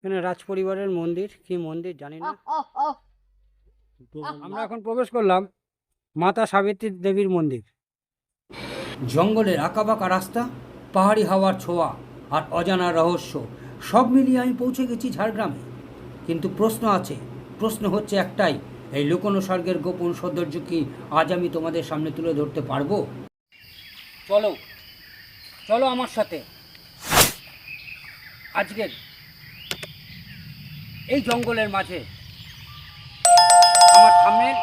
এখানে রাজ পরিবারের মন্দির, কি মন্দির জানি না। আমরা এখন প্রবেশ করলাম মাতা সাবিত্রী দেবীর মন্দির। জঙ্গলের আঁকাবাঁকা রাস্তা, পাহাড়ি হাওয়ার ছোঁয়া আর অজানা রহস্য সব মিলিয়ে আমি পৌঁছে গেছি ঝাড়গ্রামে। কিন্তু প্রশ্ন আছে, প্রশ্ন হচ্ছে একটাই, এই লুকোনো স্বর্গের গোপন সৌন্দর্য কি আজ আমি তোমাদের সামনে তুলে ধরতে পারবো? চলো চলো আমার সাথে আজকের এই জঙ্গলের মাঝে। আমার থাম্বনেল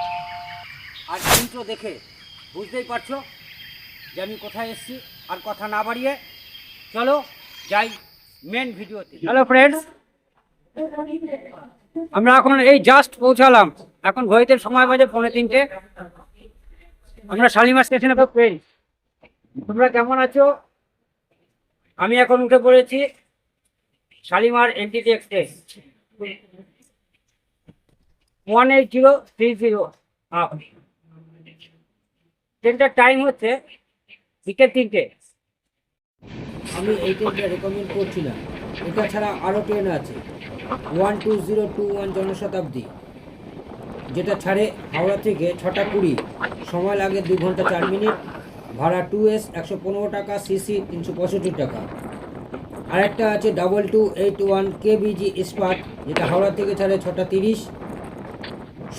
আর ইন্ট্রো দেখে বুঝতেই পারছো যে আমি কোথায় এসেছি। আর কথা না বাড়িয়ে চলো যাই মেন ভিডিওতে। হ্যালো ফ্রেন্ডস, আমরা এখন এই জাস্ট পৌঁছালাম। এখন ঘড়িতে সময় বাজে 3:45। আমরা শালিমার স্টেশনে পেয়ে। তোমরা কেমন আছো? আমি এখন উঠে পড়েছি শালিমার এনটিটি এক্সপ্রেস 18030 আপ। ট্রেনটার টাইম হচ্ছে বিকেল 3টে। আমি এই ট্রেনটা রেকমেন্ড করছিলাম। এটা ছাড়া আরও ট্রেন আছে 12021 জনশতাব্দী, যেটা ছাড়ে হাওড়া থেকে 6টা 20, সময় লাগে 2 ঘন্টা 4 মিনিট, ভাড়া 2S 115 টাকা, সিসি 365 টাকা। আরেকটা আছে 2281 কেবিজি ইস্পাত, যেটা হাওড়া থেকে ছাড়ে 6টা 30,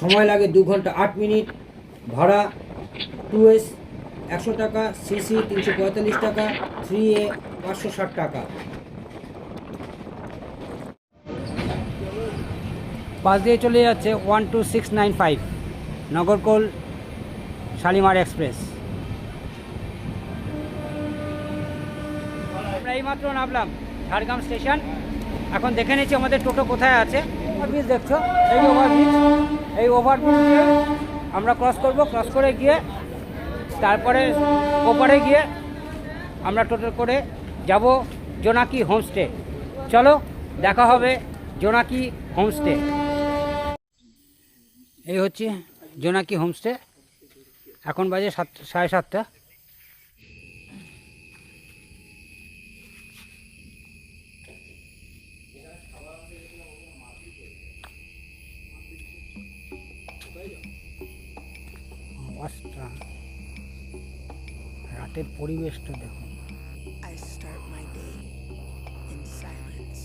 সময় লাগে 2 ঘন্টা 8 মিনিট, ভাড়া 2S 100 টাকা, সিসি 345 টাকা, 3A 560 টাকা। পাশ দিয়ে চলে যাচ্ছে 12695 নগরকোল শালিমার এক্সপ্রেস। আমরা এইমাত্র নামলাম ঝাড়গ্রাম স্টেশন। এখন দেখে নিচ্ছি আমাদের টোটো কোথায় আছে। ওভারব্রিজ দেখছো, এই ওভারব্রিজ, এই ওভারব্রিজ আমরা ক্রস করব। ক্রস করে গিয়ে তারপরে ওপারে গিয়ে আমরা টোটো করে যাব জোনাকি হোমস্টে। চলো দেখা হবে জোনাকি হোমস্টে। এই হচ্ছে জোনাকি হোমস্টে। এখন বাজে 7:30। রাতের পরিবেশটা দেখুন। I start my day in silence.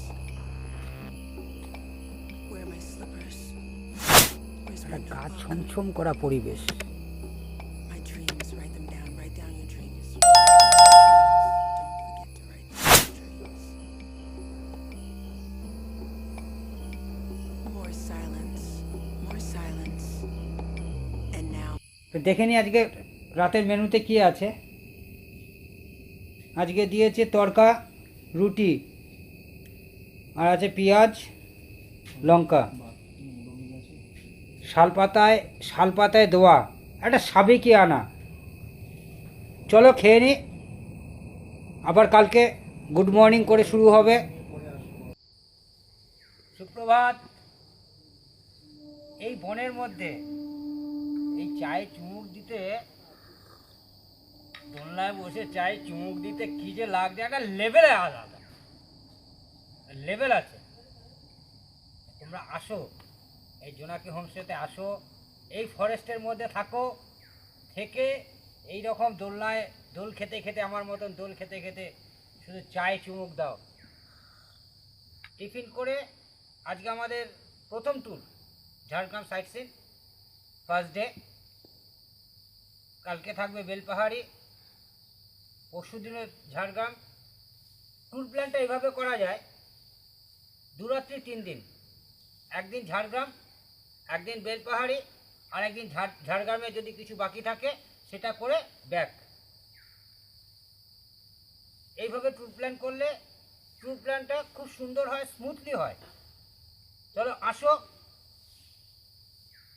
Wear my slippers. Whisper একটা in গা the book. ছমছম করা পরিবেশ। My dreams, write them down. Write down your dreams. Don't forget to write down your dreams. More silence. More silence. And now. তো দেখে নিই আজকে রাতের মেনুতে কি আছে। আজকে দিয়েছে তড়কা, রুটি, আর আছে পেঁয়াজ লঙ্কা, শালপাতায় দেওয়া একটা সাবেকি আনা। চলো খেয়ে নি, আবার কালকে গুড মর্নিং করে শুরু হবে। সুপ্রভাত। এই বনের মধ্যে এই চায়ে চুমুক দিতে, দোলনায় বসে চায়ে চুমুক দিতে কি যে লাগছে, একটা লেভেলে আলাদা লেভেল আছে। তোমরা আসো, এই জোনাকি হোমস্টেতে আসো, এই ফরেস্টের মধ্যে থাকো, থেকে এই রকম দোলনায় দোল খেতে খেতে, আমার মতন দোল খেতে খেতে শুধু চায়ে চুমুক দাও। টিফিন করে আজকে আমাদের প্রথম tour Jhargram sightseeing, first day. কালকে থাকবে বেলপাহাড়ি, পরশু দিনে ঝাড়গ্রাম। ট্যুর প্ল্যানটা এইভাবে করা যায়, 2 রাত্রি 3 দিন। একদিন ঝাড়গ্রাম, একদিন বেলপাহাড়ি, আর একদিন ঝাড়গ্রামে যদি কিছু বাকি থাকে সেটা করে ব্যাক। এইভাবে ট্যুর প্ল্যান করলে ট্যুর প্ল্যানটা খুব সুন্দর হয়, স্মুথলি হয়। চলো আসো,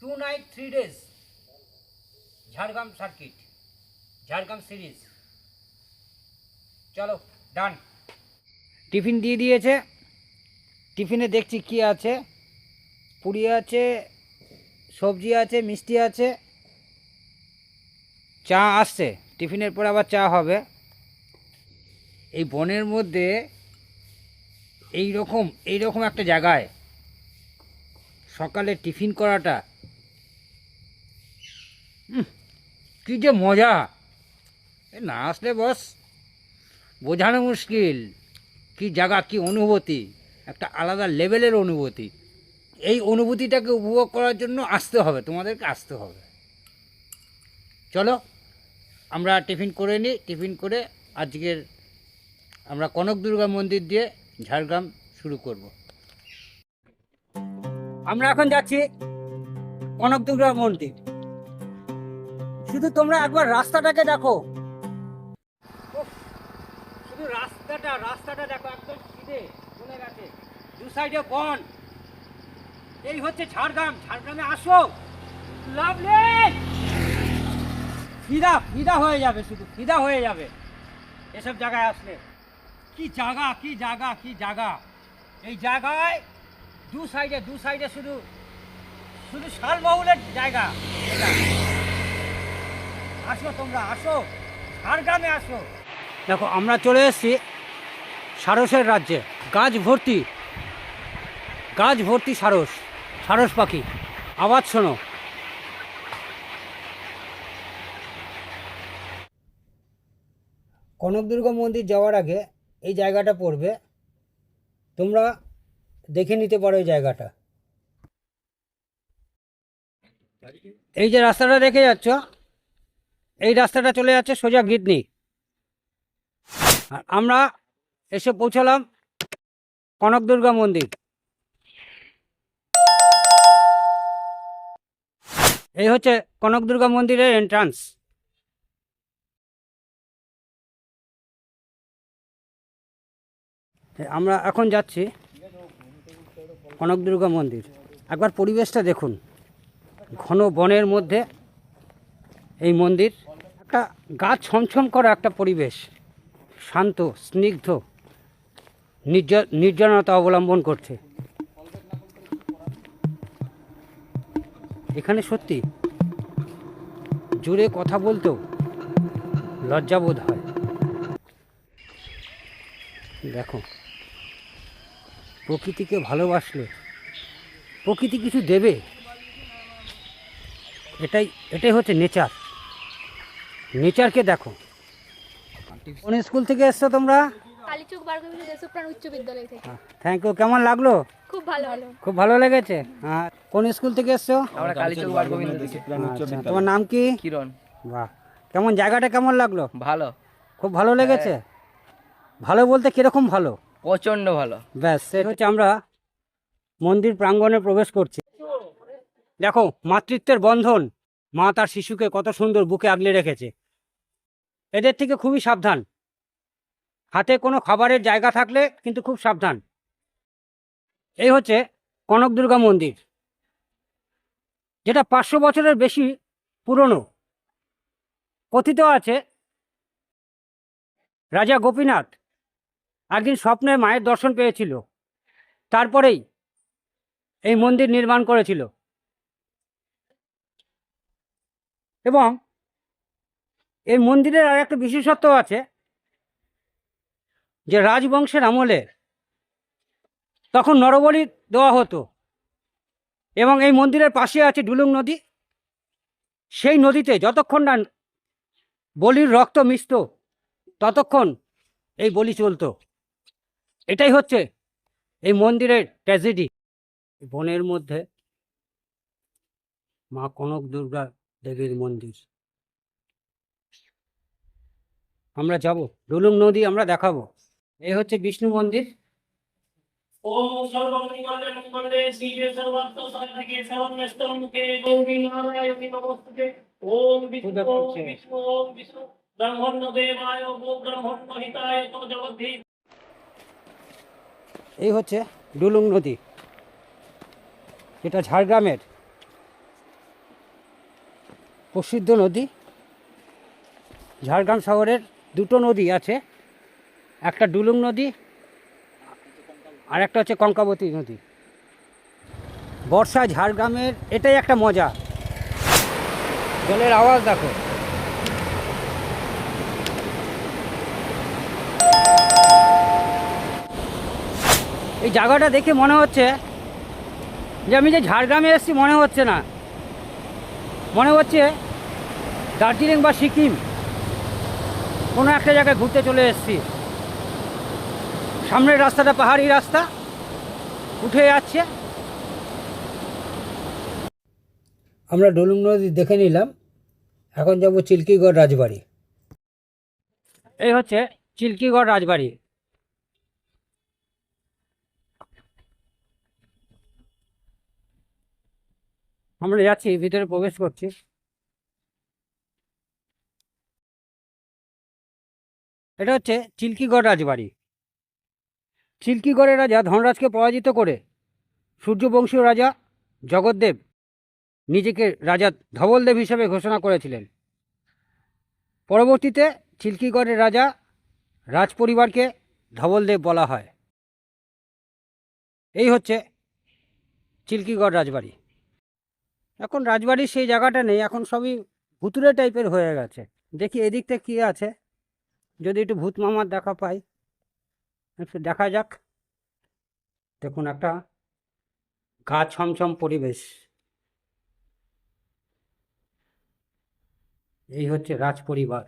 2 night 3 days Jhargram circuit, Jhargram series. চলো ডান। টিফিন দিয়ে দিয়েছে। টিফিনে দেখছি কি আছে। পুরি আছে, সবজি আছে, মিষ্টি আছে, চা আসছে। টিফিনের পর আবার চা হবে। এই বনের মধ্যে এইরকম একটা জায়গায় সকালে টিফিন করাটা কি যে মজা, না আসলে বস বোঝানো মুশকিল। কি জায়গা, কি অনুভূতি, একটা আলাদা লেভেলের অনুভূতি। এই অনুভূতিটাকে উপভোগ করার জন্য আসতে হবে, তোমাদেরকে আসতে হবে। চলো আমরা টিফিন করে নিই, টিফিন করে আজকের আমরা কনক দুর্গা মন্দির দিয়ে ঝাড়গ্রাম শুরু করব। আমরা এখন যাচ্ছি কনক দুর্গা মন্দির। শুধু তোমরা একবার রাস্তাটাকে দেখো, শুধু রাস্তাটা দেখো, একদম সিধে চলে গেছে, দু সাইডে বন। এই হচ্ছে ঝাড়গ্রামে আসো, লাভলি ফিদা হয়ে যাবে, শুধু ফিদা হয়ে যাবে এসব জায়গায় আসলে। কি জায়গা। এই জায়গায় দু সাইডে শুধু শালমহলের জায়গা। এটা আসো, তোমরা আসো, ঝাড়গ্রামে আসো। দেখো আমরা চলে এসেছি সারসের রাজ্যে। গাছ ভর্তি সারস পাখি। আওয়াজ শোনো। কনক দুর্গা মন্দির যাওয়ার আগে এই জায়গাটা পড়বে, তোমরা দেখে নিতে পারো এই জায়গাটা। এই যে রাস্তাটা দেখে যাচ্ছ, এই রাস্তাটা চলে যাচ্ছে সোজা গিদনি। আর আমরা এসে পৌঁছালাম কনক দুর্গা মন্দির। এই হচ্ছে কনক দুর্গা মন্দিরের এন্ট্রান্স। আমরা এখন যাচ্ছি কনক দুর্গা মন্দির। একবার পরিবেশটা দেখুন, ঘন বনের মধ্যে এই মন্দির। একটা গাছ ছমছম করা একটা পরিবেশ, শান্ত স্নিগ্ধ, নির্জনতা অবলম্বন করছে। এখানে সত্যি জোরে কথা বলতেও লজ্জাবোধ হয়। দেখো, প্রকৃতিকে ভালোবাসলে প্রকৃতি কিছু দেবে, এটাই হচ্ছে নেচারকে দেখো। কোন স্কুল থেকে এসছো তোমরা? কালীচক বারকবি দেশপ্রাণ উচ্চ বিদ্যালয় থেকে। Thank you. কেমন লাগলো? খুব ভালো লেগেছে। কোন স্কুল থেকে এসছো? আমরা কালীচক বারকবি থেকে। আচ্ছা, তোমার নাম কি? কিরণ। বাহ, কেমন জায়গাটা কেমন লাগলো? ভালো, খুব ভালো লেগেছে। ভালো বলতে কিরকম ভালো? প্রচন্ড ভালো। ব্যাস, সেটা হচ্ছে আমরা মন্দির প্রাঙ্গণে প্রবেশ করছি। দেখো মাতৃত্বের বন্ধন, মা তার শিশুকে কত সুন্দর বুকে আগলে রেখেছে। এদের থেকে খুবই সাবধান, হাতে কোনো খাবারের জায়গা থাকলে কিন্তু খুব সাবধান। এই হচ্ছে কনক দুর্গা মন্দির, যেটা 500 বছরের বেশি পুরনো। কথিত আছে রাজা গোপীনাথ একদিন স্বপ্নে মায়ের দর্শন পেয়েছিল, তারপরেই এই মন্দির নির্মাণ করেছিল। এবং এই মন্দিরের আর একটা বিশেষত্ব আছে, যে রাজবংশের আমলে তখন নরবলি দেওয়া হতো, এবং এই মন্দিরের পাশে আছে ডুলুং নদী। সেই নদীতে যতক্ষণ না বলির রক্ত মিশত ততক্ষণ এই বলি চলতো। এটাই হচ্ছে এই মন্দিরের ট্র্যাজেডি। বনের মধ্যে মা কনক দুর্গা দেবীর মন্দির। আমরা যাব, ডুলুং নদী আমরা দেখাবো। এই হচ্ছে বিষ্ণু মন্দির। ओम सर्वमंगले मंगले शिवे सर्वार्थ साधके शरणस्तमुखे गौरी नारायणी नमोस्तुते। ओम विष्णु ओम विष्णु ब्रह्मण्य देवाय गो ब्रह्मण्य हिताय तो जगद्धि। এই হচ্ছে ডুলুং নদী, যেটা ঝাড়গ্রামের প্রসিদ্ধ নদী। ঝাড়গ্রাম শহরের দুটো নদী আছে, একটা ডুলুং নদী আর একটা হচ্ছে কঙ্কাবতী নদী। বর্ষায় ঝাড়গ্রামের এটাই একটা মজা, জলের আওয়াজ দেখো। এই জায়গাটা দেখে মনে হচ্ছে যে আমি যে ঝাড়গ্রামে এসেছি মনে হচ্ছে না, মনে হচ্ছে দার্জিলিং বা সিকিম কোনো একটা জায়গায় ঘুরতে চলে এসেছি। সামনের রাস্তাটা পাহাড়ি রাস্তা উঠে যাচ্ছে। আমরা ডলুং নদী দেখে নিলাম, এখন যাব চিল্কিগড় রাজবাড়ি। এই হচ্ছে চিল্কিগড় রাজবাড়ি। আমরা যাচ্ছি, ভিতরে প্রবেশ করছি। এটা হচ্ছে চিল্কিগড় রাজবাড়ি। চিল্কিগড়ের রাজা ধনরাজকে পরাজিত করে সূর্যবংশীয় রাজা জগৎদেব নিজেকে রাজা ধবলদেব হিসেবে ঘোষণা করেছিলেন। পরবর্তীতে চিল্কিগড়ের রাজা রাজপরিবারকে ধবলদেব বলা হয়। এই হচ্ছে চিল্কিগড় রাজবাড়ি। এখন রাজবাড়ির সেই জায়গাটা নেই, এখন সবই ভুতুরে টাইপের হয়ে গেছে। দেখি এদিকটা কী আছে, যদি একটু ভূত মামার দেখা পাই, একটু দেখা যাক। দেখুন, একটা গা ছমছম পরিবেশ। এই হচ্ছে রাজপরিবার।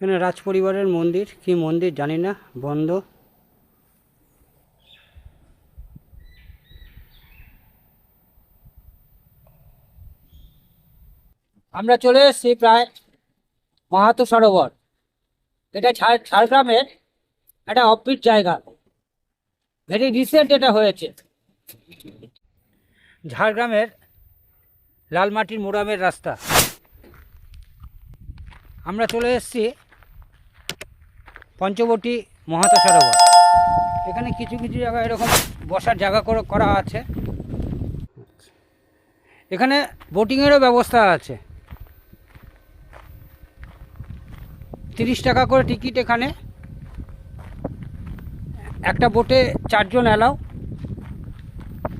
এখানে রাজপরিবারের মন্দির, কি মন্দির জানি না, বন্ধ। আমরা চলে এসেছি প্রায় মাহাতো সরোবর। এটা ঝাড়গ্রামের একটা অফবিট জায়গা, ভেরি রিসেন্ট এটা হয়েছে। ঝাড়গ্রামের লালমাটির মোরামের রাস্তা। আমরা চলে এসেছি পঞ্চবটী মাহাতো সরোবর। এখানে কিছু কিছু জায়গায় এরকম বসার জায়গা করা আছে। এখানে বোটিংয়েরও ব্যবস্থা আছে। 30 টাকা করে টিকিট এখানে। একটা বোটে 4 জন অ্যালাউ,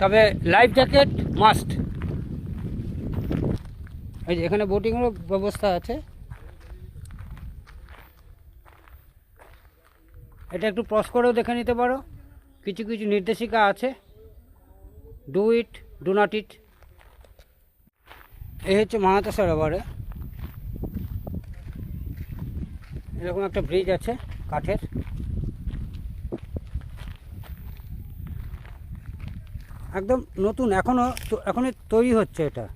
তবে লাইফ জ্যাকেট মাস্ট। এই যে এখানে বোটিংয়েরও ব্যবস্থা আছে। এটা একটু ক্রস করেও দেখে নিতে পারো, কিছু কিছু নির্দেশিকা আছে, ডু ইট, ডু নট ইট। এই হচ্ছে মাহাতো সরোবরে এরকম একটা ব্রিজ আছে কাঠের। একদম নতুন, এখনই তৈরি হচ্ছে এটা।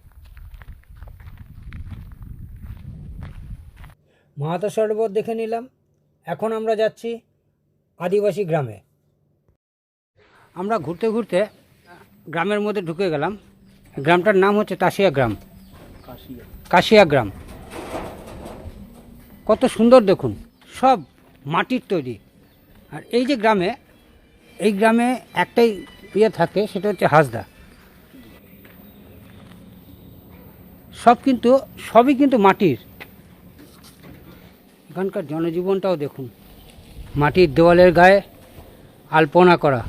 মাহাতো সরোবর দেখে নিলাম, এখন আমরা যাচ্ছি আদিবাসী গ্রামে। আমরা ঘুরতে ঘুরতে গ্রামের মধ্যে ঢুকে গেলাম। গ্রামটার নাম হচ্ছে তাসিয়া গ্রাম, কাশিয়া গ্রাম। কত সুন্দর দেখুন, সব মাটির তৈরি। আর এই যে গ্রামে, এই গ্রামে একটাই ইয়ে থাকে, সেটা হচ্ছে হাসদা। সবই কিন্তু মাটির। এখানকার জনজীবনটাও দেখুন, মাটির দেওয়ালের গায়ে আলপনা করা,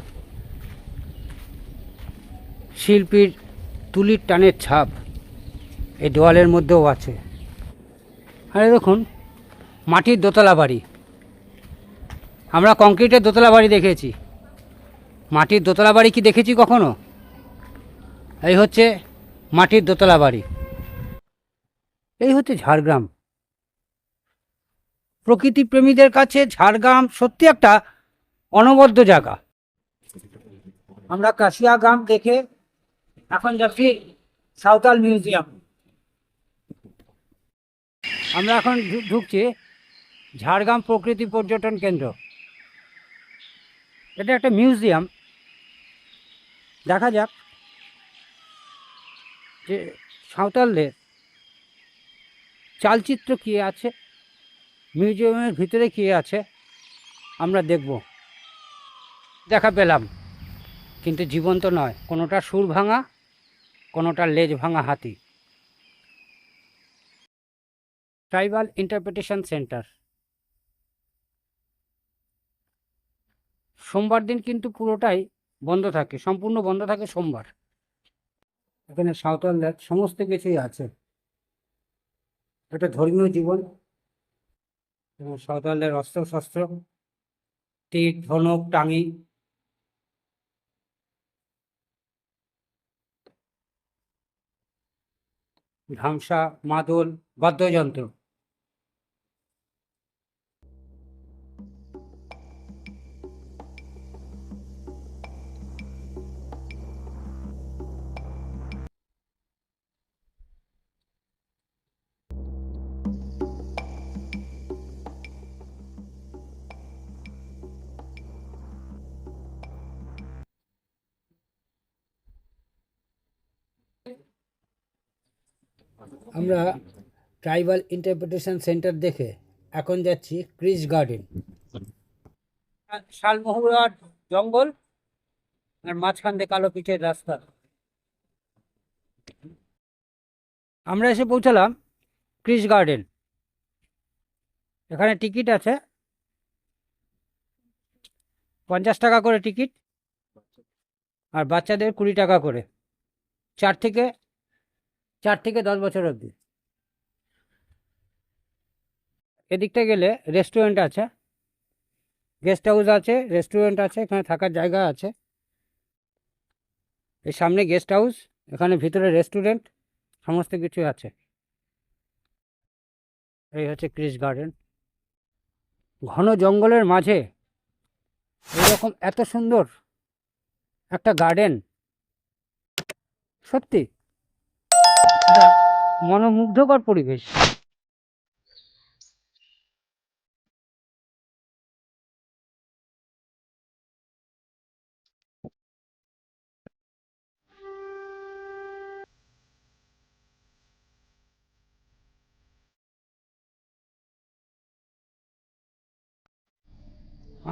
শিল্পীর তুলির টানের ছাপ এই দেওয়ালের মধ্যেও আছে। আরে দেখুন, মাটির দোতলা বাড়ি। আমরা কংক্রিটের দোতলা বাড়ি দেখেছি, মাটির দোতলা বাড়ি কি দেখেছি কখনো? এই হচ্ছে মাটির দোতলা বাড়ি। এই হচ্ছে ঝাড়গ্রাম। প্রকৃতি প্রেমীদের কাছে ঝাড়গ্রাম সত্যি একটা অনবদ্য জায়গা। আমরা কাশিয়া গ্রাম দেখে এখন যাচ্ছি সাঁওতাল মিউজিয়াম। আমরা এখন ঢুকছি ঝাড়গ্রাম প্রকৃতি পর্যটন কেন্দ্র। এটা একটা মিউজিয়াম। দেখা যাক যে সাঁওতালদের চালচিত্র কী আছে, মিউজিয়ামের ভিতরে কী আছে আমরা দেখব। দেখা পেলাম, কিন্তু জীবন্ত নয়, কোনোটা সুর ভাঙা, কোনোটা লেজ ভাঙা হাতি। Tribal interpretation centre. সোমবার দিন কিন্তু পুরোটাই বন্ধ থাকে, সম্পূর্ণ বন্ধ থাকে সোমবার। এখানে সাঁওতালদের সমস্ত কিছুই আছে। এটা ধর্মীয় জীবন এবং সাঁওতালদের অস্ত্র শস্ত্র, তীর, ধনুক, টাঙি, ধামসা, মাদল, বাদ্যযন্ত্র। আমরা ট্রাইবাল ইন্টারপ্রিটেশন সেন্টার দেখে এখন যাচ্ছি ক্রিস গার্ডেন। শালমহুরার জঙ্গল আর মাঝখান দিয়ে কালো পিঠের রাস্তা। আমরা এসে পৌঁছালাম ক্রিস গার্ডেন। এখানে টিকিট আছে 50 টাকা করে টিকিট, আর বাচ্চাদের 20 টাকা করে, 4 থেকে 10 বছর অবধি। এদিকটা গেলে রেস্টুরেন্ট আছে, গেস্ট হাউস আছে, রেস্টুরেন্ট আছে, এখানে থাকার জায়গা আছে। এর সামনে গেস্ট হাউস, এখানে ভিতরে রেস্টুরেন্ট, সমস্ত কিছু আছে। এই হচ্ছে ক্রিস গার্ডেন। ঘন জঙ্গলের মাঝে এরকম এত সুন্দর একটা গার্ডেন, সত্যি এটা মনোমুগ্ধকর পরিবেশ।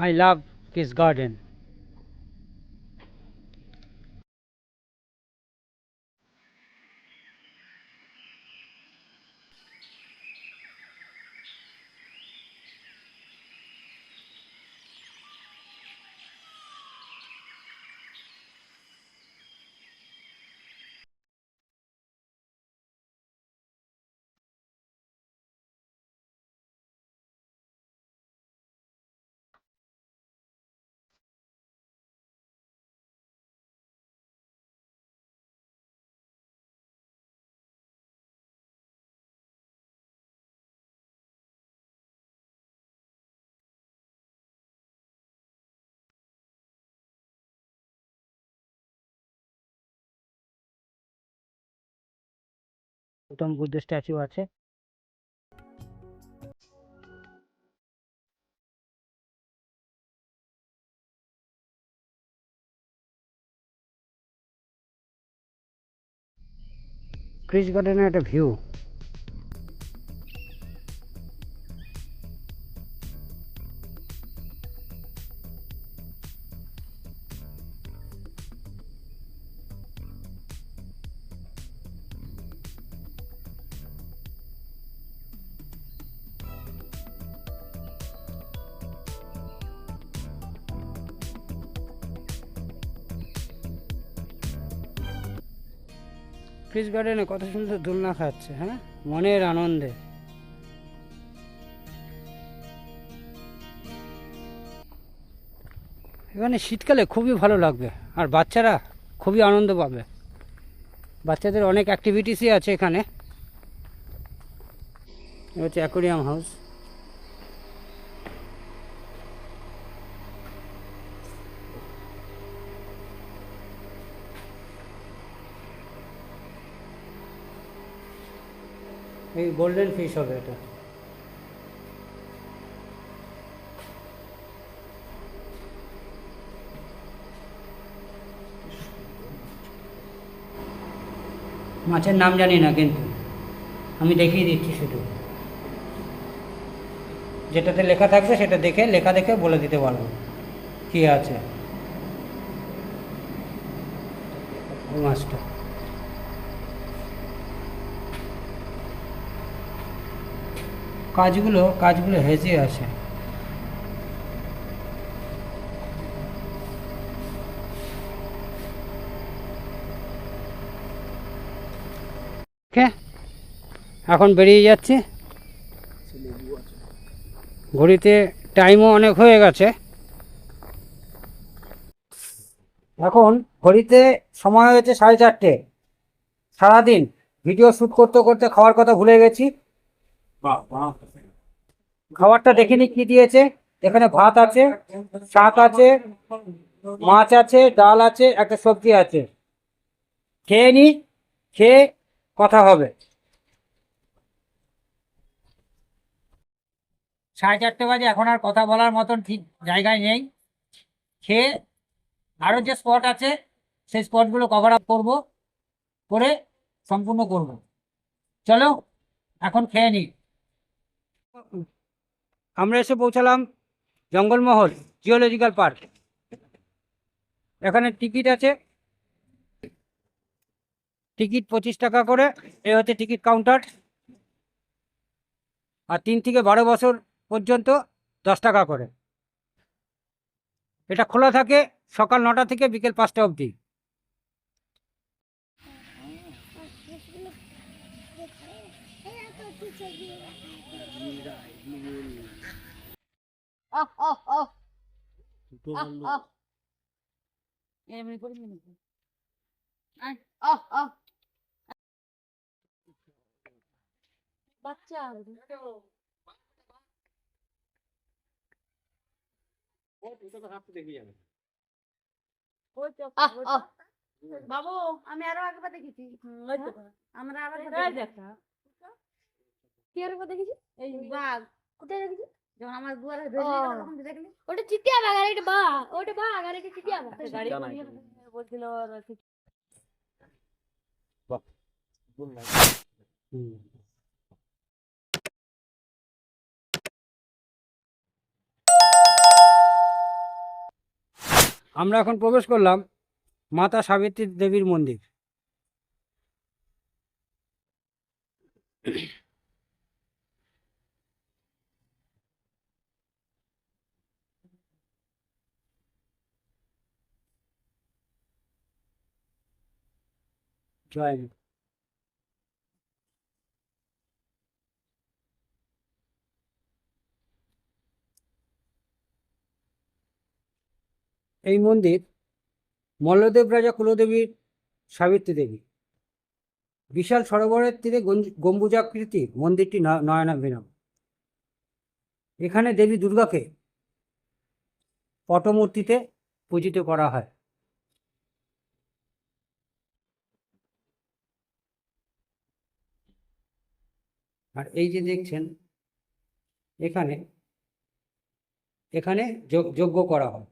I love Kiss Garden. Gautam বুদ্ধের স্ট্যাচু আছে। ক্রিস গার্ডেনের একটা ভিউ। ক্রিস গার্ডেনে কত সুন্দর দোলনা খাচ্ছে, হ্যাঁ, মনের আনন্দে। এখানে শীতকালে খুবই ভালো লাগবে, আর বাচ্চারা খুবই আনন্দ পাবে। বাচ্চাদের অনেক অ্যাক্টিভিটিসই আছে এখানে। এটা হচ্ছে অ্যাকোরিয়াম হাউস। এই গোল্ডেন ফিশ হবে এটা। মাছের নাম জানি না, কিন্তু আমি দেখিয়ে দিচ্ছি, শুধু যেটাতে লেখা থাকবে সেটা দেখে, লেখা দেখে বলে দিতে পারবো কি আছে ওই মাছটা। কাজগুলো হেজে আছে। ওকে, এখন বেরিয়ে যাচ্ছে। ঘড়িতে টাইমও অনেক হয়ে গেছে। এখন ঘড়িতে সময় হয়েছে 4:30। সারাদিন ভিডিও শ্যুট করতে করতে খাওয়ার কথা ভুলে গেছি। খাবারটা দেখিনি কি দিয়েছে। এখানে ভাত আছে, শাক আছে, মাছ আছে, ডাল আছে, একটা সবজি আছে। খেয়ে নি, খেয়ে কথা হবে। 4:30 বাজে, এখন আর কথা বলার মতন ঠিক জায়গায় নেই। খেয়ে আরও যে স্পট আছে সেই স্পটগুলো কভার আপ করবো, করে সম্পূর্ণ করব। চলো এখন খেয়ে নিই। আমরা এসে পৌঁছালাম জঙ্গলমহল জিওলজিক্যাল পার্ক। এখানে টিকিট আছে, টিকিট 25 টাকা করে। এ হচ্ছে টিকিট কাউন্টার। আর 3 থেকে 12 বছর পর্যন্ত 10 টাকা করে। এটা খোলা থাকে সকাল 9টা থেকে বিকেল 5টা অবধি। বাচ্চা বাবু আমি আরো একবার দেখেছি। আমরা আরো দেখা কি আর দেখেছি? এই বাঘ কোথায় দেখেছি? যখন আমার দুয়ারে ও। তখন দেখলি ওটা চিটিয়া বাঘ আর এটা বাঘ। ওটা বাঘ আর এটা চিটিয়া বাঘ। গাড়ি বলছিল আমরা এখন প্রবেশ করলাম মাতা সাবিত্রী দেবীর মন্দির। জয় মা। এই মন্দির মল্লদেব রাজা কুলদেবীর সাবিত্রী দেবী। বিশাল সরোবরের তীরে গম্বুজাকৃতি মন্দিরটি নয়নাভিনব। এখানে দেবী দুর্গাকে পটমূর্তিতে পূজিত করা হয়। আর এই যে দেখছেন এখানে এখানে যজ্ঞ করা হয়।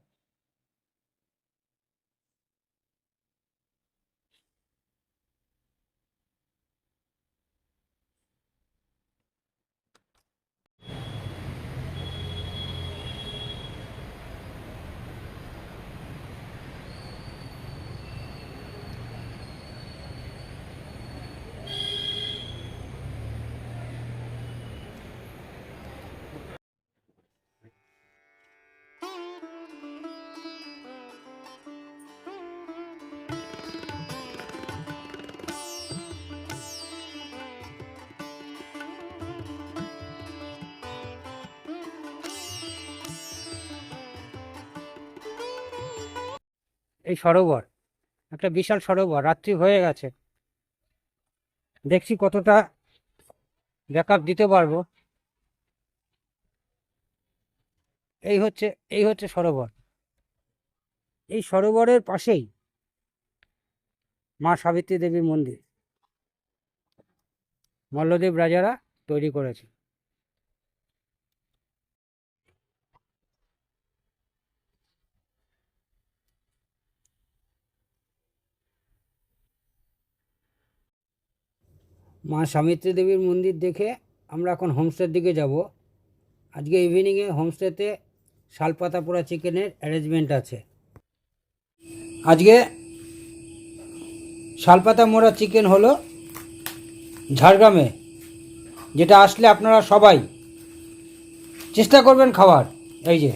এই সরোবর একটা বিশাল সরোবর। রাত্রি হয়ে গেছে, দেখছি কতটা ব্যাকআপ দিতে পারবো। এই হচ্ছে সরোবর। এই সরোবরের পাশেই মা সাবিত্রী দেবীর মন্দির মল্লদেব রাজারা তৈরি করেছে। মা সাবিত্রী দেবীর মন্দির দেখে আমরা এখন হোমস্টের দিকে যাব। আজকে ইভিনিংয়ে হোমস্টেতে শালপাতা পোড়া চিকেনের অ্যারেঞ্জমেন্ট আছে। আজকে শালপাতা মোড়া চিকেন হলো ঝাড়গ্রামে, যেটা আসলে আপনারা সবাই চেষ্টা করবেন খাওয়ার। এই যে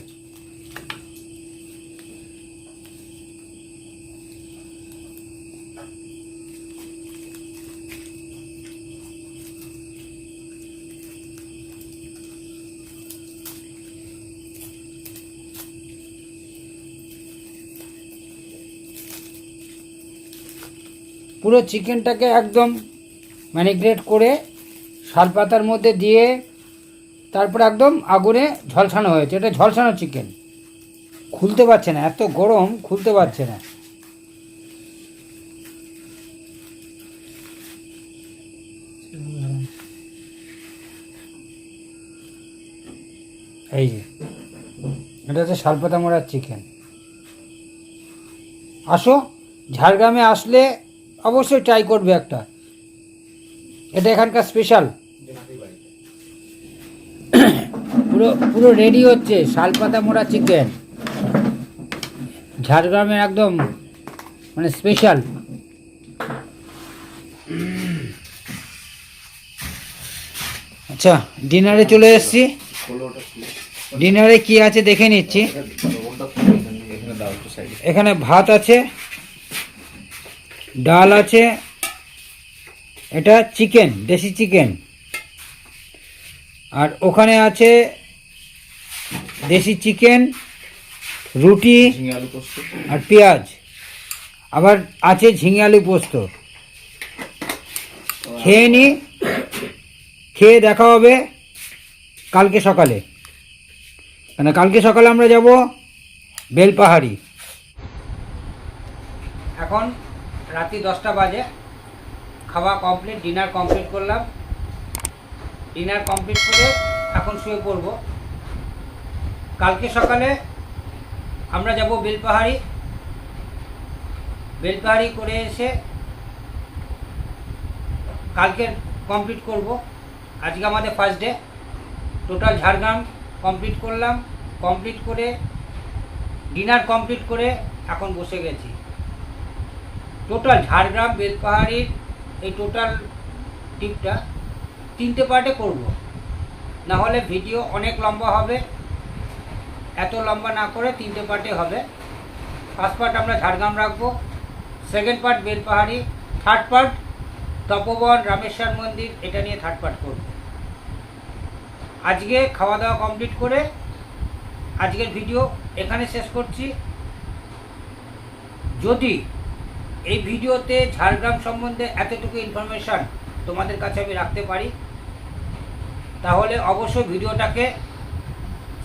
পুরো চিকেনটাকে একদম ম্যারিনেট করে শালপাতার মধ্যে দিয়ে তারপর একদম আগুনে ঝলসানো হয়েছে। এটা ঝলসানো চিকেন, খুলতে পারছে না, এত গরম খুলতে পারছে না। এই যে এটা হচ্ছে শালপাতা মোড়ার চিকেন। আসো, ঝাড়গ্রামে আসলে অবশ্যই ট্রাই করবে একটা, এটা এখানকার স্পেশাল। পুরো পুরো রেডি হচ্ছে শালপাতা মোড়া চিকেন, ঝাড়গ্রামের একদম মানে স্পেশাল। আচ্ছা, ডিনারে চলে এসেছি। ডিনারে কি আছে দেখে নিচ্ছি। এখানে ভাত আছে, ডাল আছে, এটা চিকেন, দেশি চিকেন, আর ওখানে আছে দেশি চিকেন, রুটি আর পেঁয়াজ, আবার আছে ঝিঙে আলু পোস্ত। খেয়ে নি, খেয়ে দেখা হবে কালকে সকালে, মানে কালকে সকালে আমরা যাব বেলপাহাড়ি। এখন রাত্রি 10টা বাজে, খাওয়া কমপ্লিট, ডিনার কমপ্লিট করলাম। ডিনার কমপ্লিট করে এখন শুয়ে পড়ব। কালকে সকালে আমরা যাব বেলপাহাড়ি। বেলপাহাড়ি করে এসে কালকে কমপ্লিট করব। আজকে আমাদের first day. Total Jhargram complete করলাম। কমপ্লিট করে ডিনার কমপ্লিট করে এখন বসে গেছি। টোটাল ঝাড়গ্রাম বেলপাহাড়ির এই টোটাল ট্রিপটা 3টে পার্টে করব, না হলে ভিডিও অনেক লম্বা হবে। এত লম্বা না করে 3টে পার্টে হবে। ফার্স্ট পার্ট আমরা ঝাড়গ্রাম রাখবো, second part Belpahari, third part Tapoban Rameshwar Mandir, এটা নিয়ে থার্ড পার্ট করব। আজকে খাওয়া দাওয়া কমপ্লিট করে আজকের ভিডিও এখানে শেষ করছি। যদি এই ভিডিওতে ঝাড়গ্রাম সম্বন্ধে এতটুকু ইনফরমেশান তোমাদের কাছে আমি রাখতে পারি, তাহলে অবশ্যই ভিডিওটাকে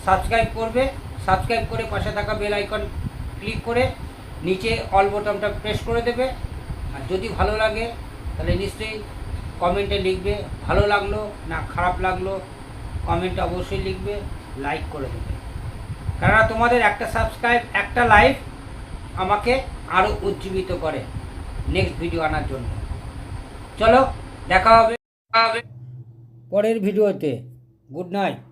সাবস্ক্রাইব করবে। সাবস্ক্রাইব করে পাশে থাকা বেল আইকন ক্লিক করে নিচে অল বোতামটা প্রেস করে দেবে। আর যদি ভালো লাগে তাহলে নিশ্চয়ই কমেন্টে লিখবে ভালো লাগলো না খারাপ লাগলো, কমেন্টে অবশ্যই লিখবে, লাইক করে দেবে। কেননা তোমাদের একটা সাবস্ক্রাইব, একটা লাইক আমাকে আরও উজ্জীবিত করে নেক্সট ভিডিও আনার জন্য। চলো, দেখা হবে পরের ভিডিওতে। Good night.